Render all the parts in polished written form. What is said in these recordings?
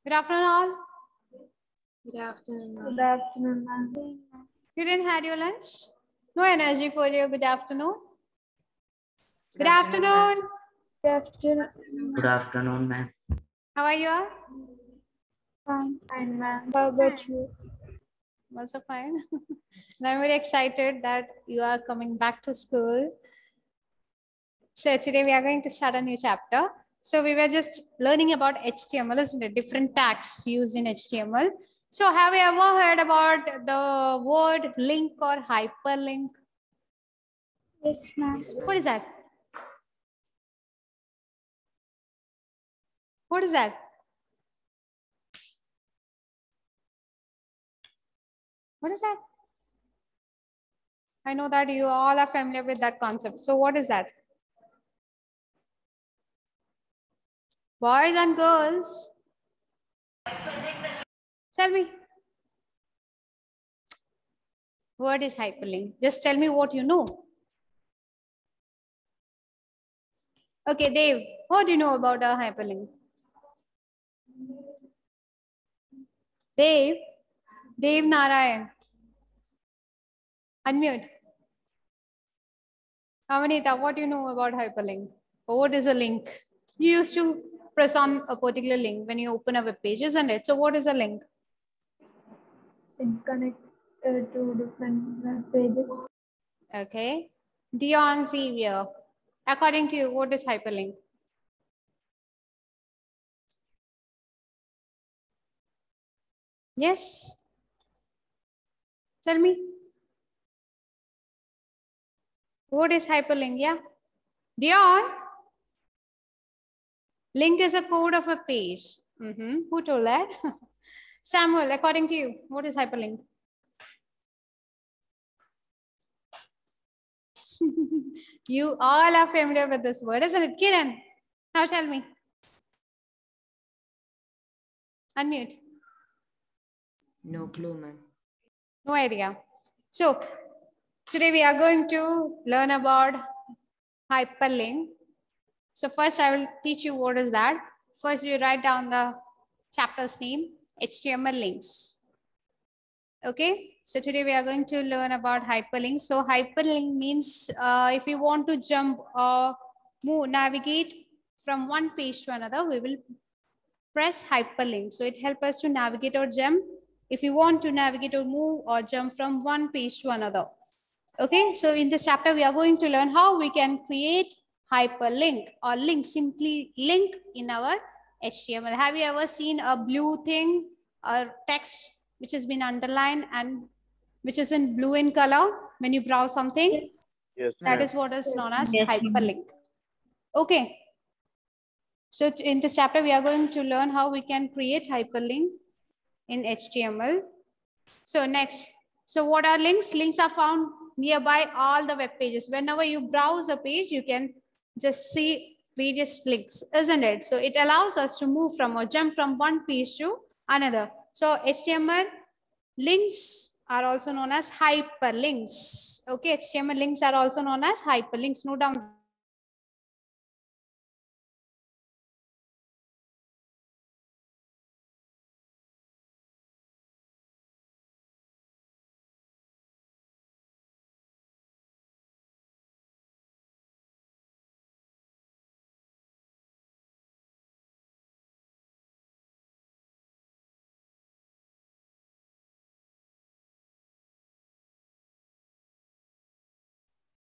Good afternoon, all. Good afternoon, ma'am. Good afternoon, ma'am. You didn't had your lunch? No energy for your good afternoon? Good afternoon. Good afternoon. Good afternoon, ma'am. How are you all? Fine, ma'am. How about you? Also fine. And I'm very excited that you are coming back to school. So today we are going to start a new chapter. So we were just learning about HTML, isn't it? Different tags used in HTML. So have you ever heard about the word link or hyperlink? Yes, ma'am. What is that? What is that? What is that? I know that you all are familiar with that concept. So what is that? Boys and girls. Tell me. What is hyperlink? Just tell me what you know. Okay, Dave, what do you know about a hyperlink? Dave Narayan. Unmute. Amanita, what do you know about hyperlink? Or what is a link? You used to press on a particular link when you open a web page, isn't it? So what is a link? It connects to different web pages. Okay. Dion Xavier, according to you, what is hyperlink? Yes? Tell me. What is hyperlink? Yeah. Dion? Link is a code of a page. Who told that? Samuel, according to you, what is hyperlink? You all are familiar with this word, isn't it? Kiran, now tell me. Unmute. No clue, ma'am. No idea. So today we are going to learn about hyperlink. So first I will teach you what is that. First you write down the chapter's name, HTML links. Okay, so today we are going to learn about hyperlinks. So hyperlink means if you want to jump or navigate from one page to another, we will press hyperlink. So it helps us to navigate or jump if you want to navigate or move or jump from one page to another. Okay, so in this chapter, we are going to learn how we can create hyperlink or link, simply link in our HTML. Have you ever seen a blue thing or text which has been underlined and which is in blue in color when you browse something? Yes. Yes, That is what is known as Yes, hyperlink. Okay. So in this chapter, we are going to learn how we can create hyperlink in HTML. So next, so what are links? Links are found nearby all the web pages. Whenever you browse a page, you can just see various links, isn't it? So it allows us to move from or jump from one page to another. So HTML links are also known as hyperlinks. Okay, HTML links are also known as hyperlinks. Note down.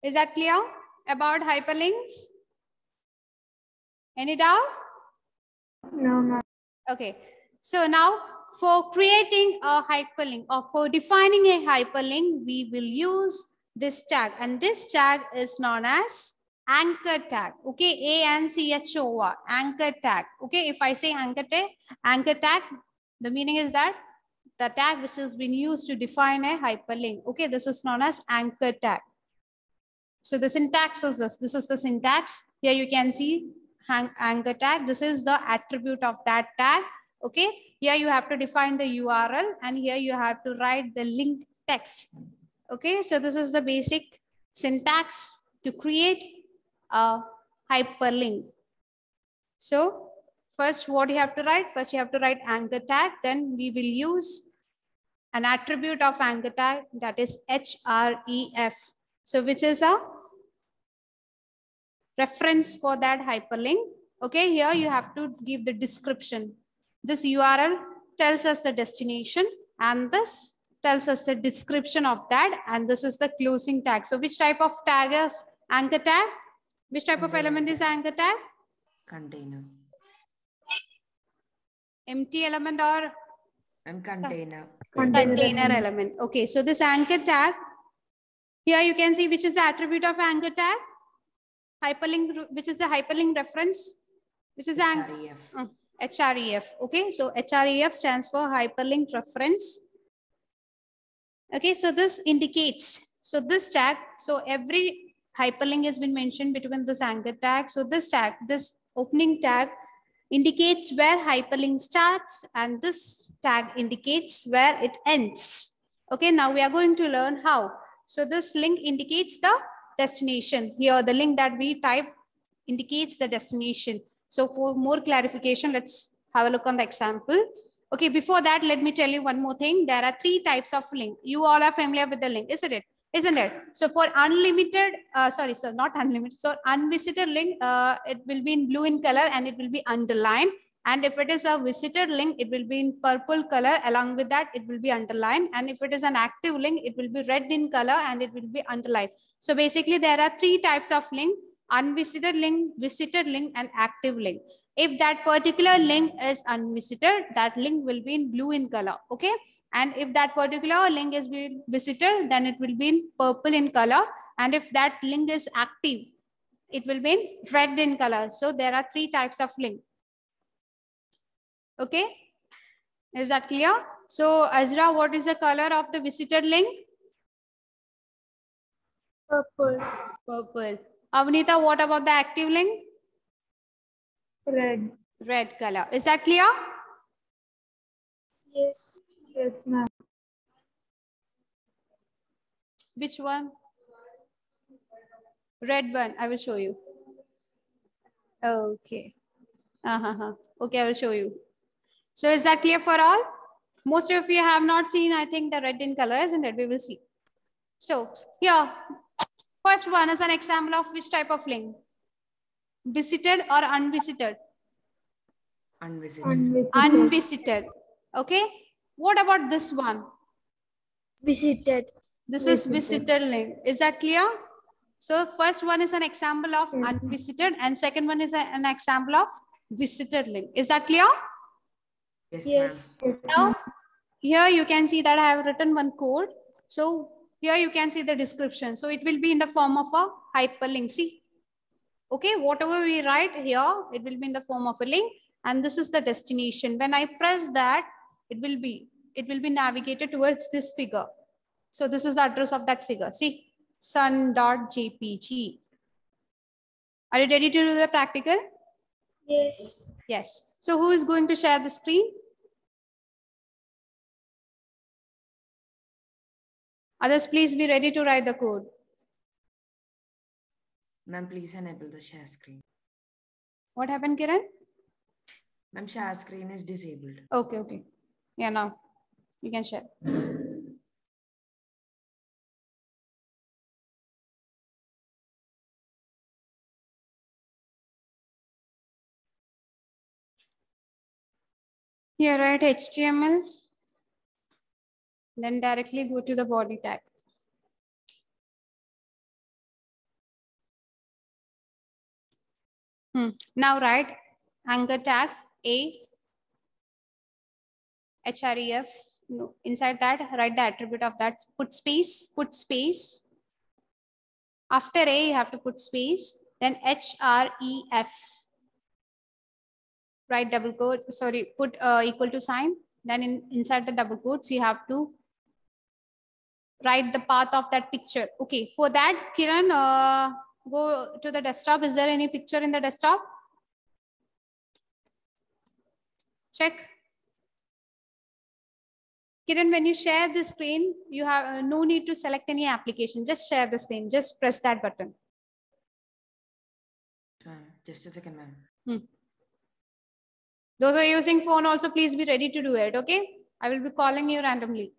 Is that clear about hyperlinks? Any doubt? No, ma'am. Okay, so now for creating a hyperlink or for defining a hyperlink, we will use this tag, and this tag is known as anchor tag. Okay, ANCHOR, anchor tag. Okay, if I say anchor tag, the meaning is that the tag which has been used to define a hyperlink. Okay, this is known as anchor tag. So the syntax is this. This is the syntax. Here you can see anchor tag. This is the attribute of that tag. Okay. Here you have to define the URL and here you have to write the link text. Okay. So this is the basic syntax to create a hyperlink. So first what you have to write? First you have to write anchor tag. Then we will use an attribute of anchor tag, that is href. So which is a reference for that hyperlink. Okay, here you have to give the description. This URL tells us the destination and this tells us the description of that, and this is the closing tag. So which type of tag is anchor tag? Which type of element is anchor tag? Container. Empty element or Container. container element. Okay, so this anchor tag, here you can see which is the attribute of anchor tag. Hyperlink, which is the hyperlink reference, which is the href. href. Okay, so href stands for hyperlink reference. Okay, so this indicates, so this tag, so every hyperlink has been mentioned between this anchor tag. So this tag, this opening tag indicates where hyperlink starts and this tag indicates where it ends. Okay, now we are going to learn how. So this link indicates the destination. Here the link that we type indicates the destination. So for more clarification, let's have a look on the example. Okay, before that, let me tell you one more thing. There are 3 types of link. You all are familiar with the link, isn't it? Isn't it? So for unlimited, not unlimited. So unvisited link, it will be in blue in color and it will be underlined. And if it is a visited link, it will be in purple color. Along with that, it will be underlined. And if it is an active link, it will be red in color and it will be underlined. So basically, there are 3 types of link: unvisited link, visited link, and active link. If that particular link is unvisited, that link will be in blue in color. Okay. And if that particular link is being visited, then it will be in purple in color. And if that link is active, it will be in red in color. So there are 3 types of link. Okay. Is that clear? So Azra, what is the color of the visited link? Purple. Purple. Avanita, what about the active link? Red. Red color. Is that clear? Yes. Yes, ma'am. Which one? Red one. I will show you. Okay. Okay, I will show you. So is that clear for all? Most of you have not seen, I think, the red in color, isn't it? We will see. So here, first one is an example of which type of link? Visited or unvisited? Unvisited. Unvisited. Okay. What about this one? Visited. This is visited link. Is that clear? So first one is an example of unvisited and second one is an example of visited link. Is that clear? Yes, Yes. Now, here you can see that I have written one code. So here you can see the description. So it will be in the form of a hyperlink. See? Okay, whatever we write here, it will be in the form of a link. And this is the destination. When I press that, it will be navigated towards this figure. So this is the address of that figure. See, sun.jpg. Are you ready to do the practical? Yes. Yes. So who is going to share the screen? Others, please be ready to write the code. Ma'am, please enable the share screen. What happened, Kiran? Ma'am, share screen is disabled. Okay, okay. Yeah, now you can share. Here, write HTML. Then directly go to the body tag. Now write anchor tag A, href. No, inside that, write the attribute of that. Put space. After A, you have to put space. Then href. Write double quote. Sorry, put equal to sign. Then inside the double quotes, you have to write the path of that picture. Okay, for that, Kiran, go to the desktop. Is there any picture in the desktop? Check. Kiran, when you share the screen, you have no need to select any application. Just share the screen. Just press that button. Just a second, ma'am. Those who are using phone also, please be ready to do it, okay? I will be calling you randomly.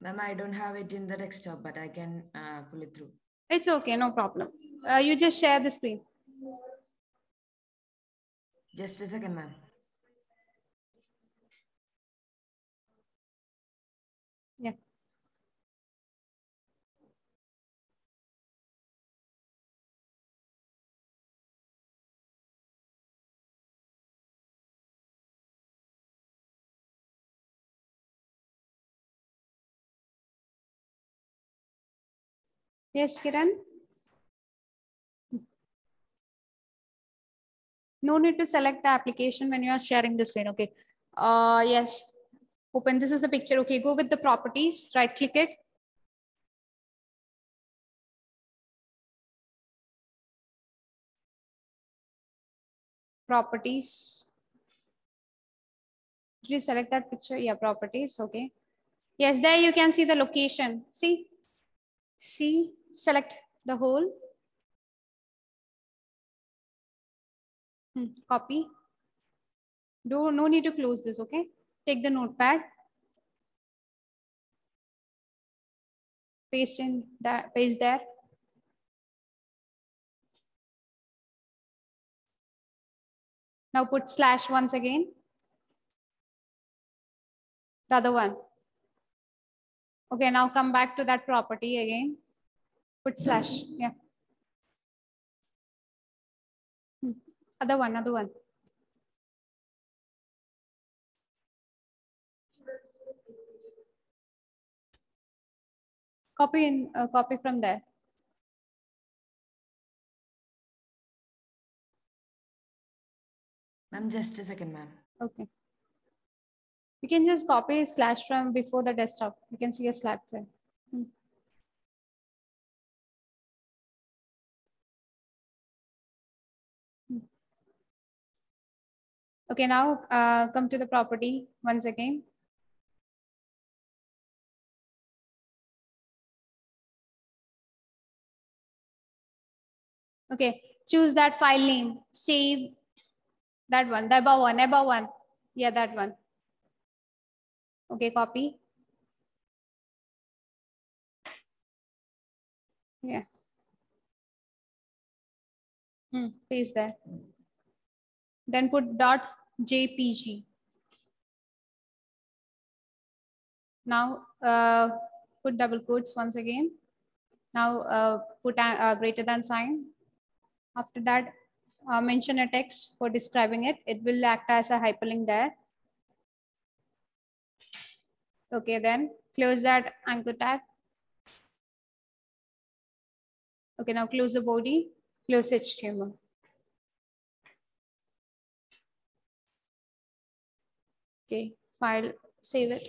Ma'am, I don't have it in the desktop, but I can pull it through. It's okay, no problem. You just share the screen. Just a second, ma'am. Yeah. Yes, Kiran. No need to select the application when you are sharing the screen. Okay. Yes. Open. This is the picture. Okay. Go with the properties. Right click it. Properties. Did you select that picture? Yeah. Properties. Okay. Yes. There you can see the location. See. See. Select the whole. Copy. No need to close this. Okay. Take the notepad. Paste in that. Paste there. Now put slash once again. The other one. Okay, now come back to that property again. Put slash. Yeah. Other one, other one. Copy in, copy from there. Ma'am, just a second, ma'am. Okay. You can just copy slash from before the desktop. You can see a slash there. Okay, now come to the property once again. Okay, choose that file name. Save that one, the above one. Yeah, that one. Okay, copy. Yeah. Paste there. Then put .jpg. Now put double quotes once again. Now put a greater than sign. After that, mention a text for describing it. It will act as a hyperlink there. Okay, then close that anchor tag. Okay, now close the body, close HTML. Okay, file, save it.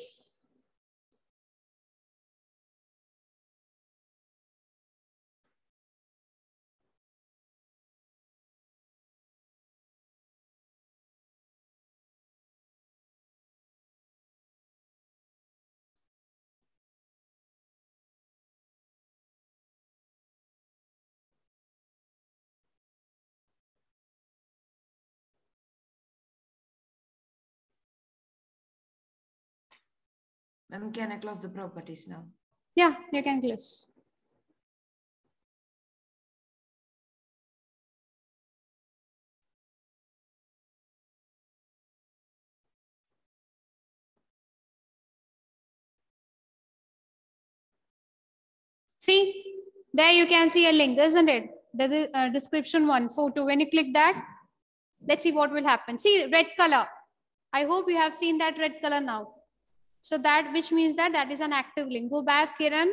Ma'am, can I close the properties now? Yeah, you can close. See, there you can see a link, isn't it? The description one, photo. When you click that, let's see what will happen. See, red color. I hope you have seen that red color now. So that, which means that that is an active link. Go back, Kiran.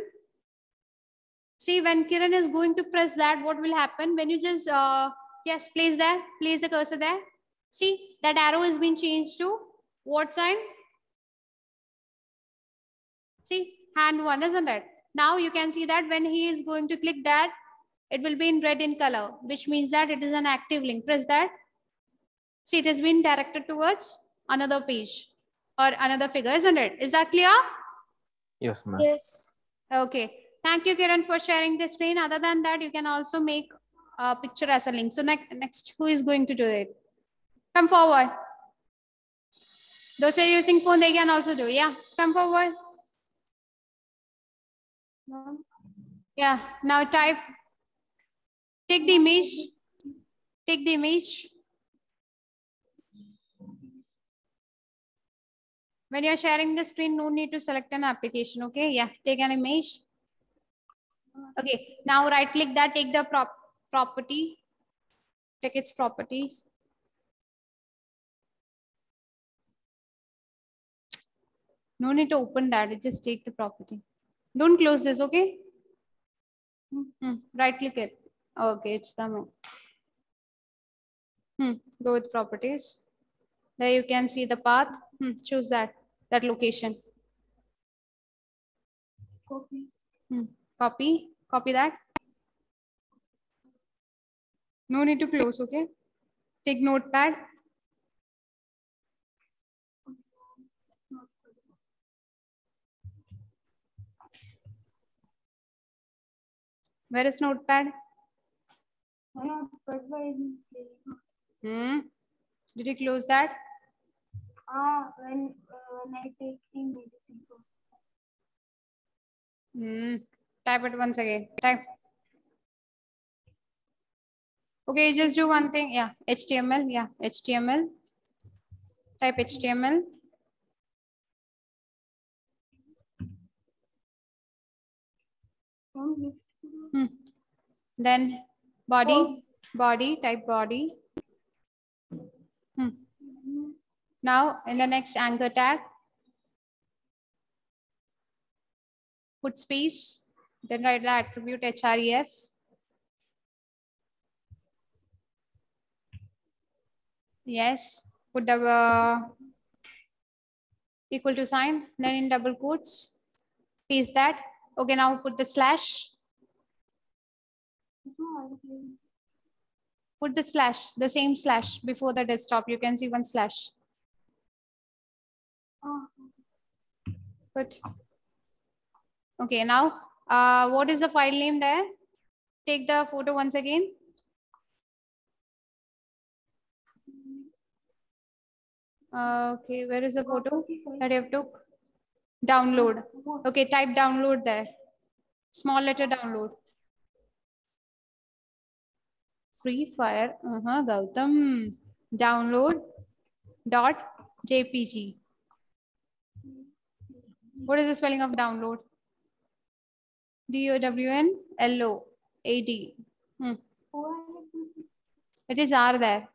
See, when Kiran is going to press that, what will happen? When you just, yes, place there, place the cursor there. See, that arrow has been changed to what sign? See, hand one, isn't it? Now you can see that when he is going to click that, it will be in red in color, which means that it is an active link. Press that. See, it has been directed towards another page or another figure, isn't it? Is that clear? Yes, ma'am. Yes. Okay. Thank you, Kiran, for sharing the screen. Other than that, you can also make picture as a link. So next, who is going to do it? Come forward. Those who are using phone, they can also do. Yeah, come forward. Yeah, now type. Take the image. Take the image. When you're sharing the screen, no need to select an application. Okay, yeah, take an image. Okay, now right click that, take the property, take its properties. No need to open that, just take the property. Don't close this, okay? Right click it. Okay, it's coming. Go with properties. There you can see the path. Choose that location. Copy that. No need to close, okay? Take notepad. Where is notepad? Did you close that? When I take Type it once again. Type. Okay, just do one thing. Yeah, HTML. Yeah, HTML. Type HTML. Then body. Type body. Now in the next anchor tag, put space. Then write the attribute href. Yes. Put the equal to sign. Then in double quotes, paste that. Okay, now put the slash. Put the slash, the same slash before the desktop. You can see one slash. Put. Okay, now what is the file name there? Take the photo once again. Okay, where is the photo that you have took? Download. Okay, type download there. Small letter download. Free Fire. Gautam. Download .jpg. What is the spelling of download? DOWNLOAD. It is R there.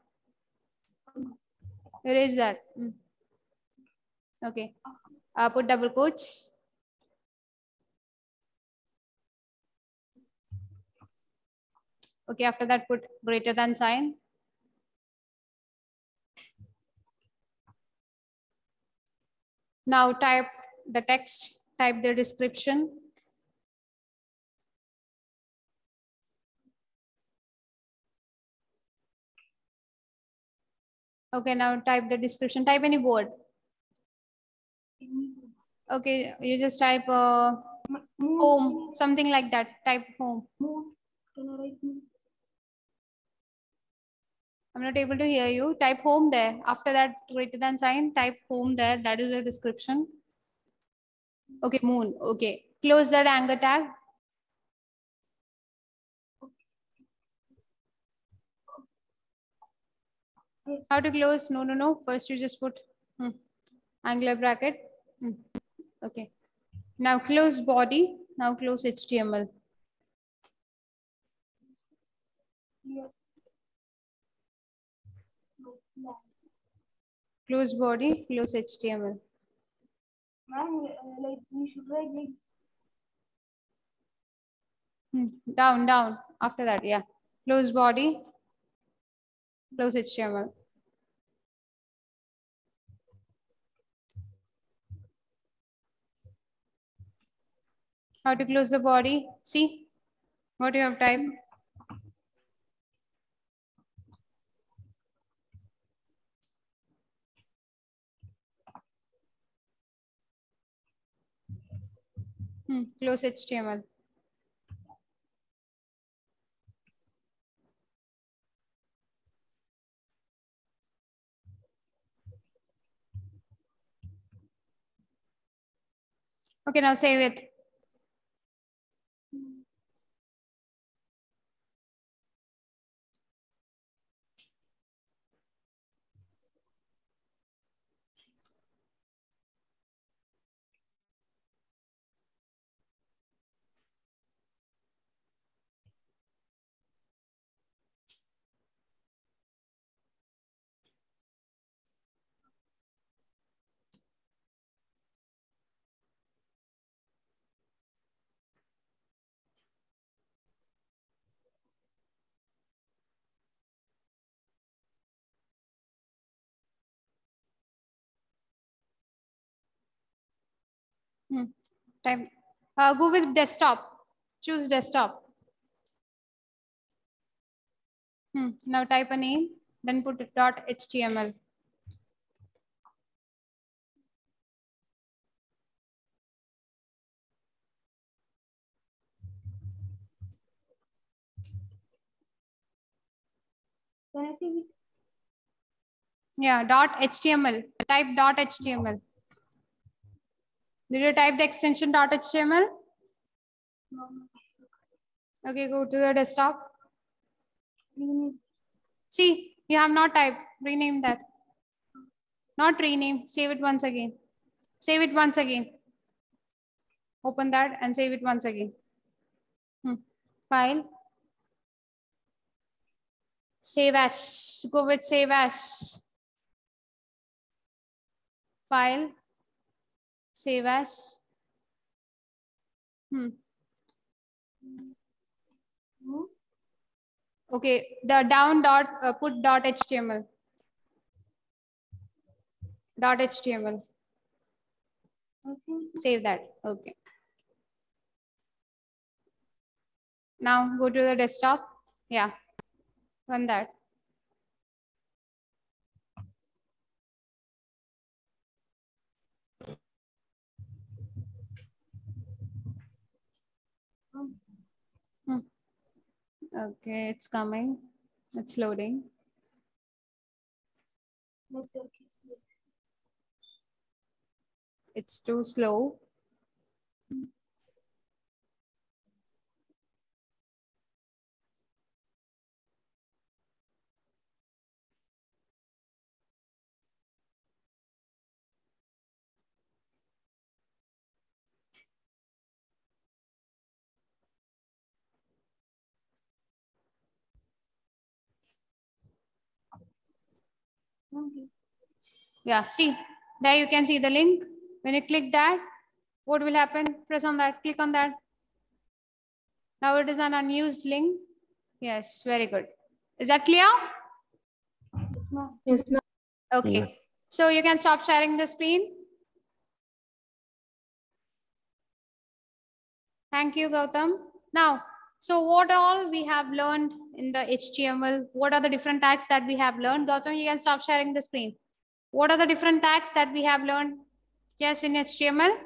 Erase that. Okay. Put double quotes. Okay, after that put greater than sign. Now type the text, type the description. Okay, now type the description, type any word. Okay, you just type home, something like that, type home. I'm not able to hear you. Type home there. After that, greater than sign, type home there. That is the description. Okay, moon. Okay, close that anchor tag. How to close? No. First, you just put angular bracket. Okay. Now close body. Now close HTML. Close body, close HTML. Like we should write like Down. After that, yeah. Close body, close HTML. How to close the body? See what you have typed. Close HTML. Okay, now save it. Type. Go with desktop. Choose desktop. Now type a name, then put .html. Can I see it? Yeah, .html. Type .html. Did you type the extension .html? No. Okay, go to the desktop. Rename. See, you have not typed. Rename that. Not rename. Save it once again. Save it once again. Open that and save it once again. File. Save as. Go with save as. File. Save as. Okay, the down dot put .html. .html. Okay. Save that. Okay. Now go to the desktop. Yeah. Run that. Okay, it's coming. It's loading. Network is good. It's too slow. Okay. Yeah, see, there you can see the link. When you click that, what will happen? Press on that, click on that. Now it is an unused link. Yes, very good. Is that clear? Yes, ma'am. Okay. Yes. So you can stop sharing the screen. Thank you, Gautam. Now, so what all we have learned in the HTML? What are the different tags that we have learned? Gautam, you can stop sharing the screen. What are the different tags that we have learned? Yes, in HTML.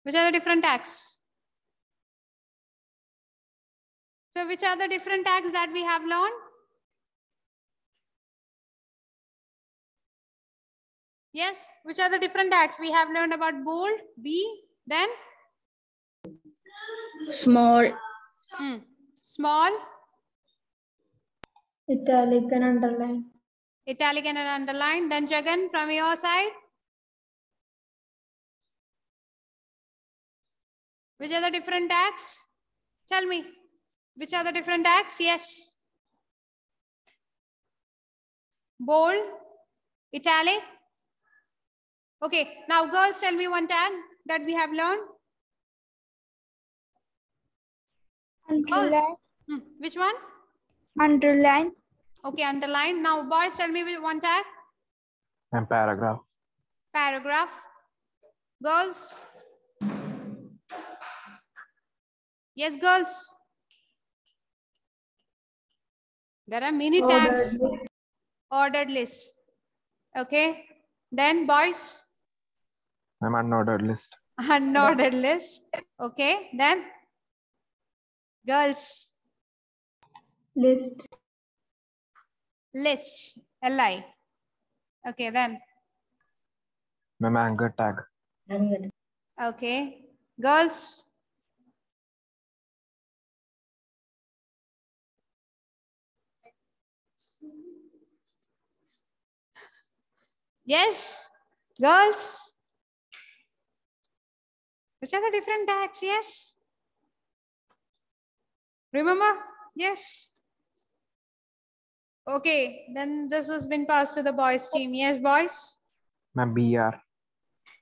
Which are the different tags? So which are the different tags that we have learned? Yes, which are the different tags? We have learned about bold, B, then? Small, Small, italic, and underline. italic and an underline. Then Jagan, from your side? Which are the different tags? Tell me. Which are the different tags? Yes. Bold, italic. Okay, now girls, tell me one tag that we have learned. Underline. Girls. Which one? Underline. Okay, underline. Now boys, tell me one tag. And paragraph. Paragraph. Girls. Yes, girls. There are many tags. Ordered list. Okay. Then boys. I'm unordered list. Unordered list. Okay. Then girls. List. List. Li. Okay. Then Ma'am, anchor tag. Okay. Girls? Yes? Girls? Which are the different tags? Yes? Remember? Yes? Okay. Then this has been passed to the boys team. Yes, boys? Ma'am, BR.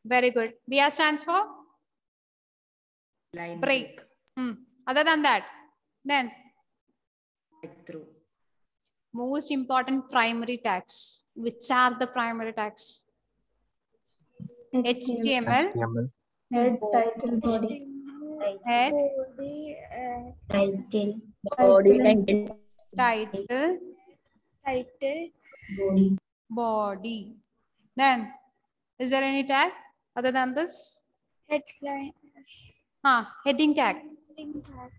Very good. BR stands for? Line Break. Other than that, then breakthrough. most important primary tags. Which are the primary tags? HTML, HTML. Head, title, body. head, Body, Title, Body, title, title, title, body, body. Then, is there any tag other than this? headline, Heading tag. link tag,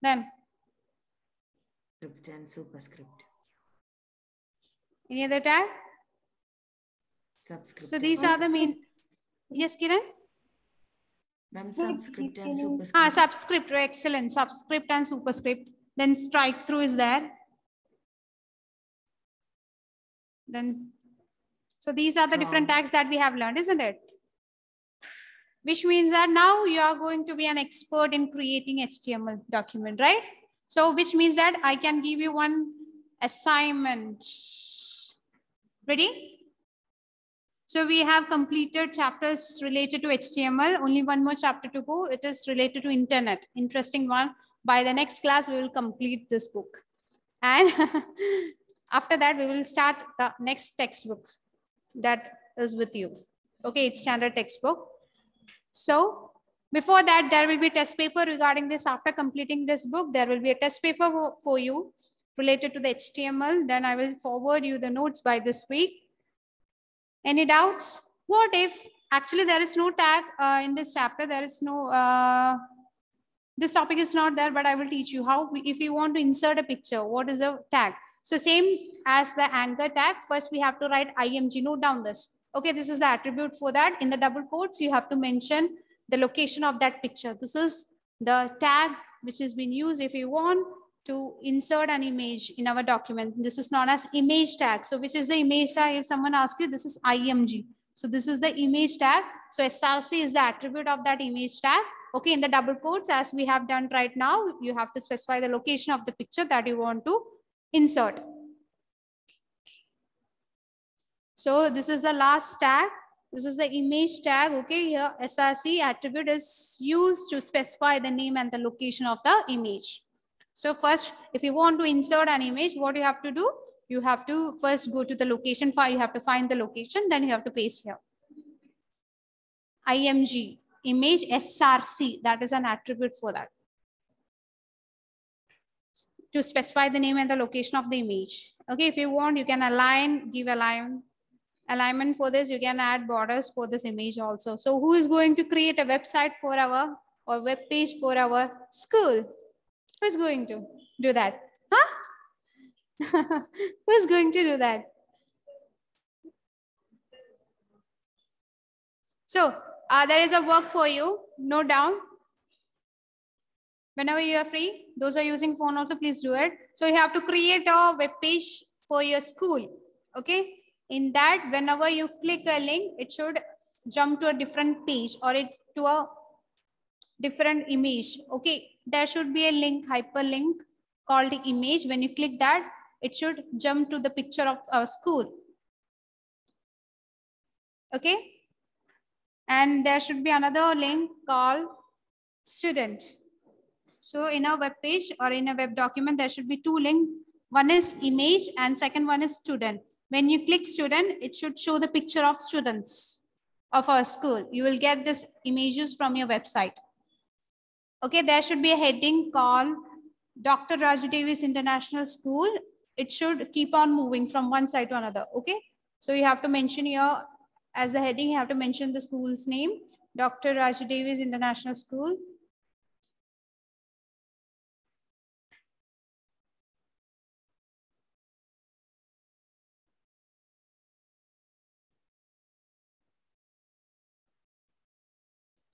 Then, Script and superscript. any other tag? Subscript. So these are the main. Yes, Kiran? Ma'am, subscript and superscript. Subscript. Excellent. Subscript and superscript. Then strike through is there. Then, so these are the different From. tags that we have learned, isn't it? Which means that now you are going to be an expert in creating HTML document, right? So which means that I can give you one assignment. Ready? So we have completed chapters related to HTML. Only one more chapter to go. It is related to internet. Interesting one. By the next class, we will complete this book. And after that, we will start the next textbook that is with you. Okay, it's standard textbook. So before that, there will be a test paper regarding this. After completing this book, there will be a test paper for you related to the HTML. Then I will forward you the notes by this week. Any doubts? What if actually there is no tag in this chapter? There is no, this topic is not there, but I will teach you how, if you want to insert a picture, what is a tag? So same as the anchor tag, first we have to write IMG, note down this. Okay, this is the attribute for that. In the double quotes, you have to mention the location of that picture. This is the tag which has been used if you want to insert an image in our document. This is known as image tag. So which is the image tag? If someone asks you, this is IMG. So this is the image tag. So SRC is the attribute of that image tag. Okay, in the double quotes, as we have done right now, you have to specify the location of the picture that you want to insert. So this is the last tag. This is the image tag. Okay, here SRC attribute is used to specify the name and the location of the image. So first, if you want to insert an image, what you have to do? You have to first go to the location file. You have to find the location, then you have to paste here. IMG, image SRC, that is an attribute for that. To specify the name and the location of the image. Okay, if you want, you can align, give alignment for this. You can add borders for this image also. So who is going to create a website for our, or web page for our school? Who is going to do that? Huh? Who is going to do that? So there is a work for you. Note down. Whenever you are free, those are using phone also, please do it. So you have to create a web page for your school. Okay. In that, whenever you click a link, it should jump to a different page or to a different image. Okay. There should be a link, hyperlink called image. When you click that, it should jump to the picture of our school. Okay. And there should be another link called student. So in a web page or in a web document, there should be two links. One is image and second one is student. When you click student, it should show the picture of students of our school. You will get these images from your website. Okay, there should be a heading called Dr. Raju Davis International School. It should keep on moving from one side to another. Okay, so you have to mention here as the heading, you have to mention the school's name, Dr. Raju Davis International School.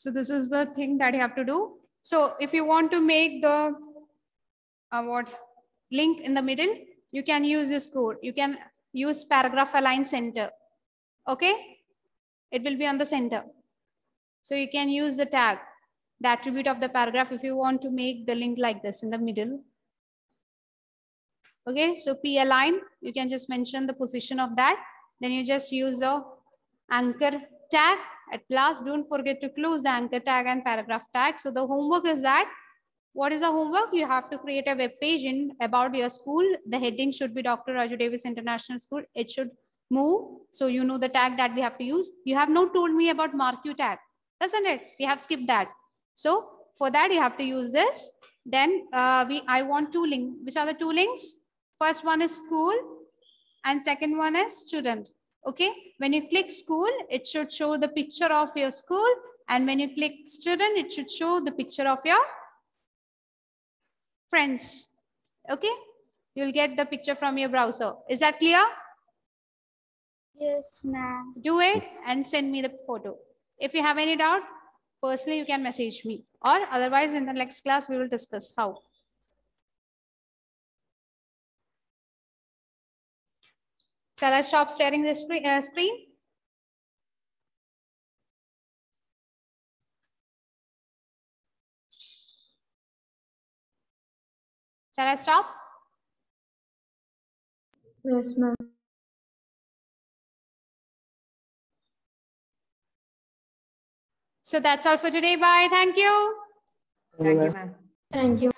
So this is the thing that you have to do. So if you want to make the link in the middle, you can use this code. You can use paragraph align center. Okay, it will be on the center. So you can use the tag, the attribute of the paragraph, if you want to make the link like this in the middle. Okay, so P align, you can just mention the position of that. Then you just use the anchor tag. At last, don't forget to close the anchor tag and paragraph tag. So the homework is that, what is the homework? You have to create a web page about your school. The heading should be Dr. Raju Davis International School. It should move. So you know the tag that we have to use. You have not told me about MarQ tag, isn't it? We have skipped that. So for that, you have to use this. Then I want two links. Which are the two links? First one is school and second one is student. Okay. When you click school, it should show the picture of your school. And when you click student, it should show the picture of your friends. Okay. You'll get the picture from your browser. Is that clear? Yes, ma'am. Do it and send me the photo. If you have any doubt, personally, you can message me, or otherwise in the next class, we will discuss how. Shall I stop sharing the screen? Shall I stop? Yes, ma'am. So that's all for today. Bye. Thank you. Thank you, ma'am. Thank you.